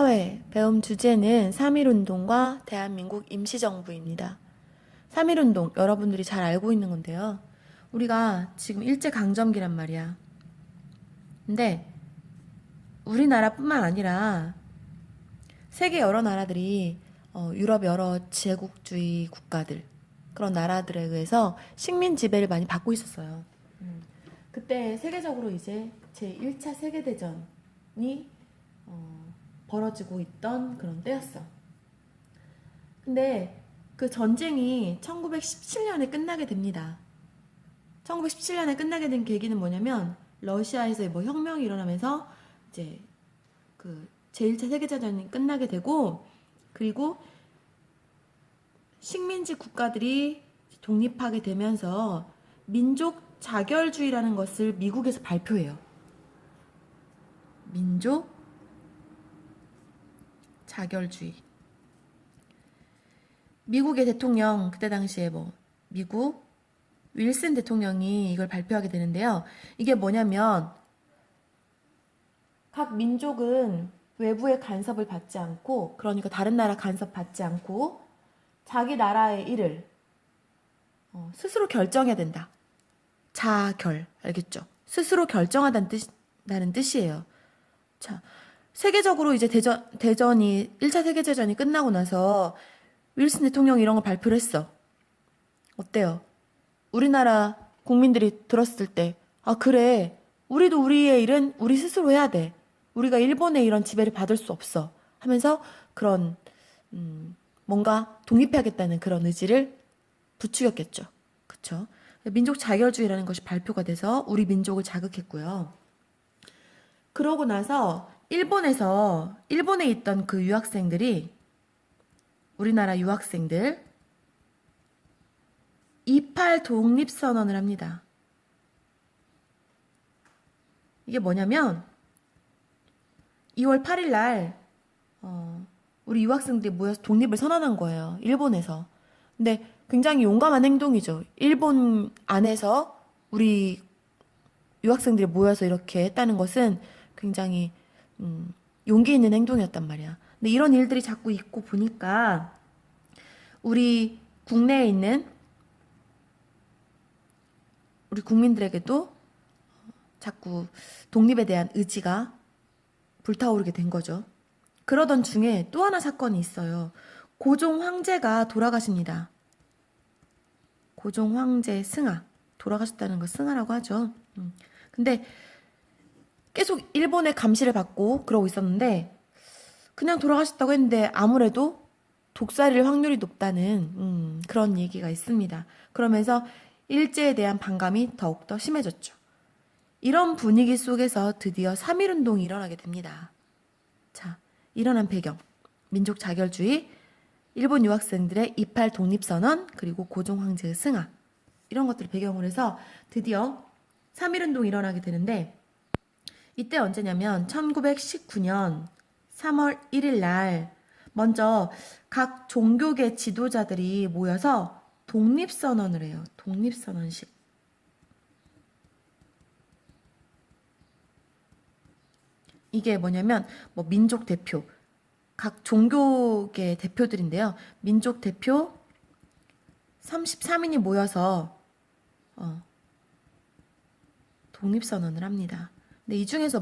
이번에 배움 주제는 3.1운동과 대한민국 임시정부입니다. 3.1운동 여러분들이 잘 알고 있는 건데요. 우리가 지금 일제강점기란 말이야. 근데 우리나라뿐만 아니라 세계 여러 나라들이 유럽 여러 제국주의 국가들 그런 나라들에 의해서 식민 지배를 많이 받고 있었어요. 그때 세계적으로 이제 제1차 세계대전이 벌어지고 있던 그런 때였어. 근데 그 전쟁이 1917년에 끝나게 됩니다. 1917년에 끝나게 된 계기는 뭐냐면 러시아에서 뭐 혁명이 일어나면서 이제 그 제1차 세계대전이 끝나게 되고, 그리고 식민지 국가들이 독립하게 되면서 민족 자결주의라는 것을 미국에서 발표해요. 민족 자결주의. 미국의 대통령, 그때 당시에 미국 윌슨 대통령이 이걸 발표하게 되는데요. 이게 뭐냐면 각 민족은 외부의 간섭을 받지 않고, 그러니까 다른 나라 간섭 받지 않고 자기 나라의 일을 스스로 결정해야 된다. 자결, 알겠죠? 스스로 결정하다는 뜻이에요. 자, 세계적으로 이제 대전이 1차 세계대전이 끝나고 나서 윌슨 대통령이 이런 걸 발표를 했어. 어때요? 우리나라 국민들이 들었을 때, 아, 그래. 우리도 우리의 일은 우리 스스로 해야 돼. 우리가 일본의 이런 지배를 받을 수 없어. 하면서 그런, 뭔가 독립해야겠다는 그런 의지를 부추겼겠죠. 그쵸? 민족 자결주의라는 것이 발표가 돼서 우리 민족을 자극했고요. 그러고 나서 일본에 있던 그 유학생들이, 우리나라 유학생들, 28 독립선언을 합니다. 이게 뭐냐면 2월 8일 날 우리 유학생들이 모여서 독립을 선언한 거예요. 일본에서. 근데 굉장히 용감한 행동이죠. 일본 안에서 우리 유학생들이 모여서 이렇게 했다는 것은 굉장히 용기 있는 행동이었단 말이야. 근데 이런 일들이 자꾸 있고 보니까 우리 국내에 있는 우리 국민들에게도 자꾸 독립에 대한 의지가 불타오르게 된 거죠. 그러던 중에 또 하나 사건이 있어요. 고종 황제가 돌아가십니다. 고종 황제 승하. 돌아가셨다는 거 승하라고 하죠. 근데 계속 일본의 감시를 받고 그러고 있었는데, 그냥 돌아가셨다고 했는데 아무래도 독살일 확률이 높다는 그런 얘기가 있습니다. 그러면서 일제에 대한 반감이 더욱더 심해졌죠. 이런 분위기 속에서 드디어 3.1운동이 일어나게 됩니다. 자, 일어난 배경, 민족 자결주의, 일본 유학생들의 28 독립선언, 그리고 고종 황제의 승하, 이런 것들을 배경으로 해서 드디어 3.1운동이 일어나게 되는데, 이때 언제냐면 1919년 3월 1일 날 먼저 각 종교계 지도자들이 모여서 독립선언을 해요. 독립선언식. 이게 뭐냐면 민족 대표, 각 종교계 대표들인데요. 민족 대표 33인이 모여서 독립선언을 합니다. 근데 이 중에서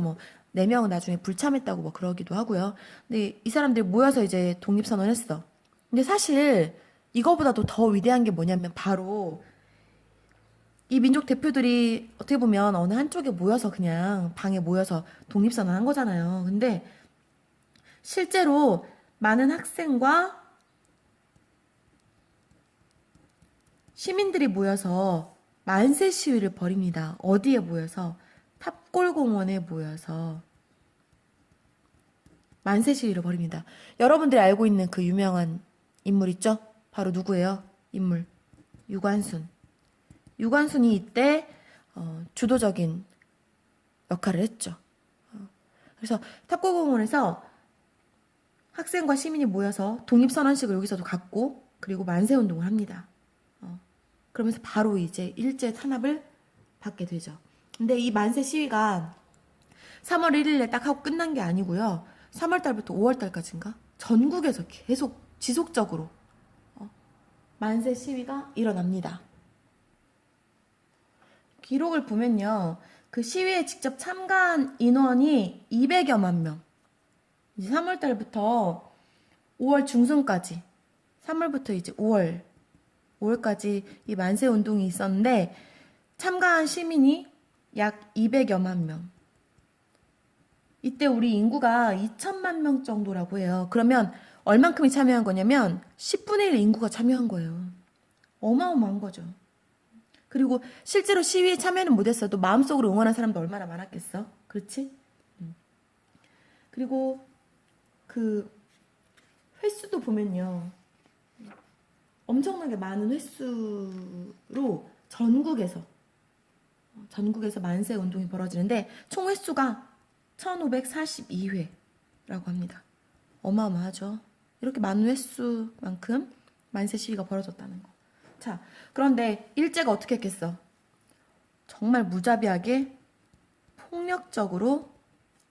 4명은 나중에 불참했다고 그러기도 하고요. 근데 이 사람들이 모여서 이제 독립선언을 했어. 근데 사실 이거보다도 더 위대한 게 뭐냐면 바로 이 민족 대표들이 어떻게 보면 어느 한쪽에 모여서 그냥 방에 모여서 독립선언 한 거잖아요. 근데 실제로 많은 학생과 시민들이 모여서 만세 시위를 벌입니다. 어디에 모여서? 탑골공원에 모여서 만세 시위를 벌입니다. 여러분들이 알고 있는 그 유명한 인물 있죠? 바로 누구예요? 인물. 유관순. 유관순이 이때 주도적인 역할을 했죠. 그래서 탑골공원에서 학생과 시민이 모여서 독립선언식을 여기서도 갖고, 그리고 만세운동을 합니다. 그러면서 바로 이제 일제 탄압을 받게 되죠. 근데 이 만세 시위가 3월 1일에 딱 하고 끝난 게 아니고요. 3월 달부터 5월 달까지인가? 전국에서 계속 지속적으로 만세 시위가 일어납니다. 기록을 보면요. 그 시위에 직접 참가한 인원이 200여만 명. 이제 3월 달부터 5월 중순까지, 3월부터 이제 5월까지 이 만세 운동이 있었는데 참가한 시민이 약 200여만 명. 이때 우리 인구가 2천만 명 정도라고 해요. 그러면 얼만큼이 참여한 거냐면 10분의 1 인구가 참여한 거예요. 어마어마한 거죠. 그리고 실제로 시위에 참여는 못했어도 마음속으로 응원한 사람도 얼마나 많았겠어? 그렇지? 그리고 그 횟수도 보면요. 엄청나게 많은 횟수로 전국에서 만세 운동이 벌어지는데 총 횟수가 1542회라고 합니다. 어마어마하죠. 이렇게 많은 횟수만큼 만세 시위가 벌어졌다는 거. 자, 그런데 일제가 어떻게 했겠어? 정말 무자비하게 폭력적으로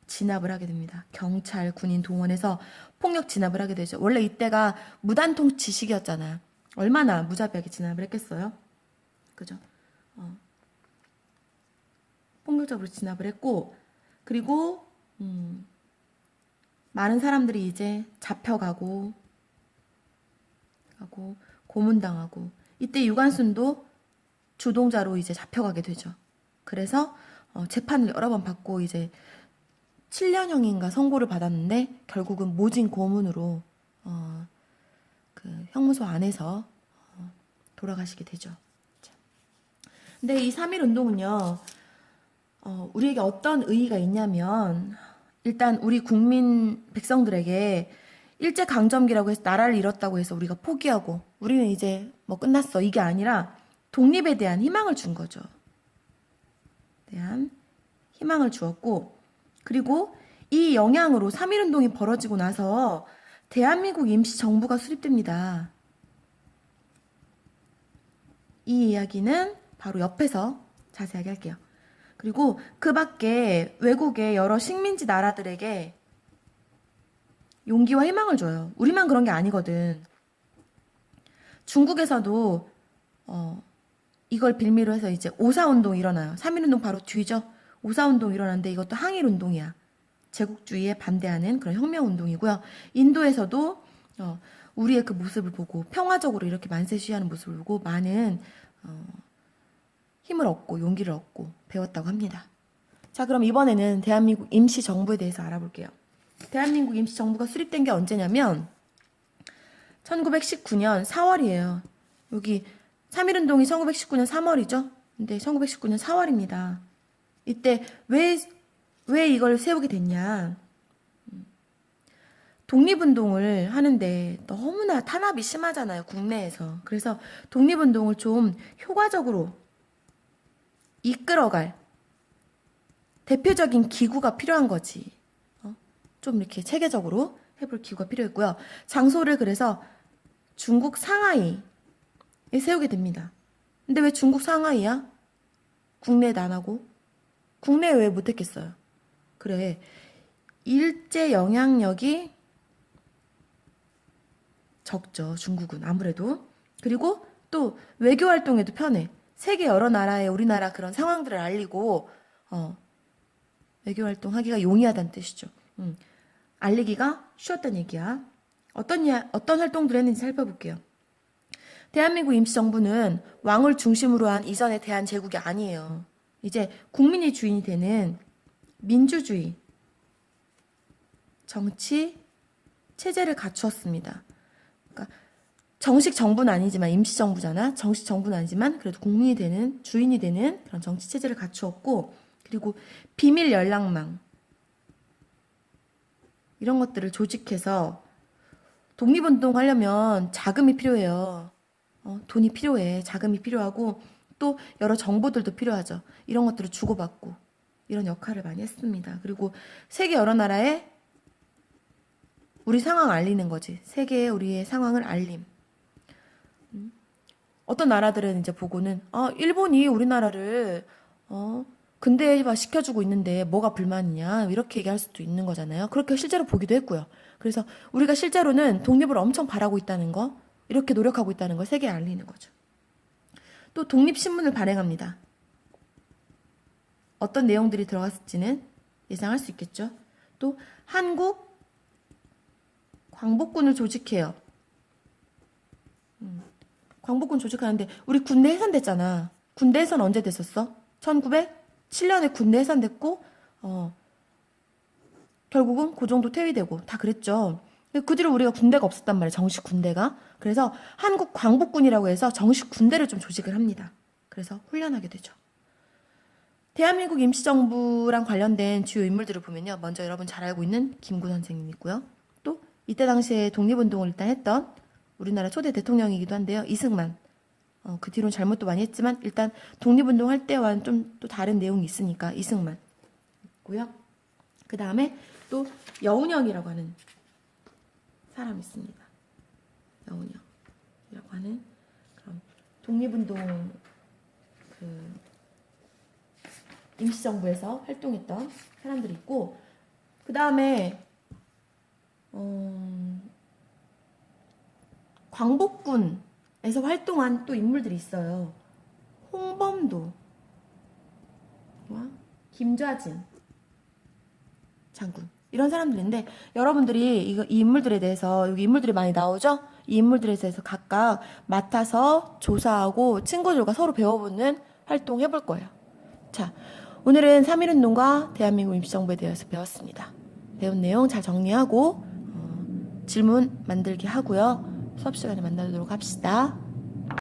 진압을 하게 됩니다. 경찰, 군인 동원해서 폭력 진압을 하게 되죠. 원래 이때가 무단통치 시기였잖아요. 얼마나 무자비하게 진압을 했겠어요? 그죠? 폭력적으로 진압을 했고, 그리고 많은 사람들이 이제 잡혀가고 고문당하고, 이때 유관순도 주동자로 이제 잡혀가게 되죠. 그래서 재판을 여러 번 받고 이제 7년형인가 선고를 받았는데 결국은 모진 고문으로 그 형무소 안에서 돌아가시게 되죠. 근데 이 3.1 운동은요, 우리에게 어떤 의의가 있냐면, 일단 우리 국민 백성들에게 일제강점기라고 해서 나라를 잃었다고 해서 우리가 포기하고 우리는 이제 뭐 끝났어, 이게 아니라 독립에 대한 희망을 준 거죠. 대한 희망을 주었고, 그리고 이 영향으로 3.1 운동이 벌어지고 나서 대한민국 임시정부가 수립됩니다. 이 이야기는 바로 옆에서 자세하게 할게요. 그리고 그 밖에 외국의 여러 식민지 나라들에게 용기와 희망을 줘요. 우리만 그런 게 아니거든. 중국에서도 이걸 빌미로 해서 이제 오사운동이 일어나요. 3.1 운동 바로 뒤죠. 오사운동이 일어났는데 이것도 항일 운동이야. 제국주의에 반대하는 그런 혁명 운동이고요. 인도에서도 우리의 그 모습을 보고 평화적으로 이렇게 만세 시위하는 모습을 보고 많은 힘을 얻고 용기를 얻고 배웠다고 합니다. 자, 그럼 이번에는 대한민국 임시정부에 대해서 알아볼게요. 대한민국 임시정부가 수립된 게 언제냐면 1919년 4월이에요. 여기 3.1 운동이 1919년 3월이죠. 근데 1919년 4월입니다. 이때 왜 이걸 세우게 됐냐? 독립운동을 하는데 너무나 탄압이 심하잖아요, 국내에서. 그래서 독립운동을 좀 효과적으로 이끌어갈 대표적인 기구가 필요한 거지. 좀 이렇게 체계적으로 해볼 기구가 필요했고요. 장소를 그래서 중국 상하이에 세우게 됩니다. 근데 왜 중국 상하이야? 국내에 안 하고? 국내에 왜 못했겠어요? 그래, 일제 영향력이 적죠, 중국은 아무래도. 그리고 또 외교 활동에도 편해. 세계 여러 나라에 우리나라 그런 상황들을 알리고 외교 활동하기가 용이하다는 뜻이죠. 알리기가 쉬웠다는 얘기야. 어떤 활동들을 했는지 살펴볼게요. 대한민국 임시정부는 왕을 중심으로 한 이전의 대한제국이 아니에요. 이제 국민이 주인이 되는 민주주의 정치 체제를 갖추었습니다. 그러니까 정식 정부는 아니지만 임시정부잖아. 정식 정부는 아니지만 그래도 국민이 되는, 주인이 되는 그런 정치 체제를 갖추었고, 그리고 비밀 연락망 이런 것들을 조직해서 독립운동 하려면 자금이 필요해요. 돈이 필요해. 자금이 필요하고 또 여러 정보들도 필요하죠. 이런 것들을 주고받고 이런 역할을 많이 했습니다. 그리고 세계 여러 나라에 우리 상황 알리는 거지. 세계에 우리의 상황을 알림. 어떤 나라들은 이제 보고는 일본이 우리나라를 근대화 시켜주고 있는데 뭐가 불만이냐 이렇게 얘기할 수도 있는 거잖아요. 그렇게 실제로 보기도 했고요. 그래서 우리가 실제로는 독립을 엄청 바라고 있다는 거, 이렇게 노력하고 있다는 걸 세계에 알리는 거죠. 또 독립신문을 발행합니다. 어떤 내용들이 들어갔을지는 예상할 수 있겠죠. 또 한국 광복군을 조직해요. 광복군 조직하는데 우리 군대 해산됐잖아. 군대 해산 언제 됐었어? 1907년에 군대 해산됐고 결국은 고종도 퇴위되고 다 그랬죠. 그 뒤로 우리가 군대가 없었단 말이에요. 정식 군대가. 그래서 한국 광복군이라고 해서 정식 군대를 좀 조직을 합니다. 그래서 훈련하게 되죠. 대한민국 임시정부랑 관련된 주요 인물들을 보면요. 먼저 여러분 잘 알고 있는 김구 선생님 있고요. 또 이때 당시에 독립운동을 일단 했던 우리나라 초대 대통령이기도 한데요. 이승만. 그 뒤로는 잘못도 많이 했지만 일단 독립운동 할 때와는 좀 또 다른 내용이 있으니까 이승만 있고요. 그 다음에 또 여운형이라고 하는 사람이 있습니다. 여운형이라고 하는 그런 독립운동 임시정부에서 활동했던 사람들이 있고 그 다음에 광복군에서 활동한 또 인물들이 있어요. 홍범도와 김좌진 장군 이런 사람들인데 여러분들이 이 인물들에 대해서 여기 인물들이 많이 나오죠? 이 인물들에 대해서 각각 맡아서 조사하고 친구들과 서로 배워보는 활동 해볼 거예요. 자, 오늘은 3.1운동과 대한민국 임시정부에 대해서 배웠습니다. 배운 내용 잘 정리하고 질문 만들기 하고요. 수업 시간에 만나도록 합시다.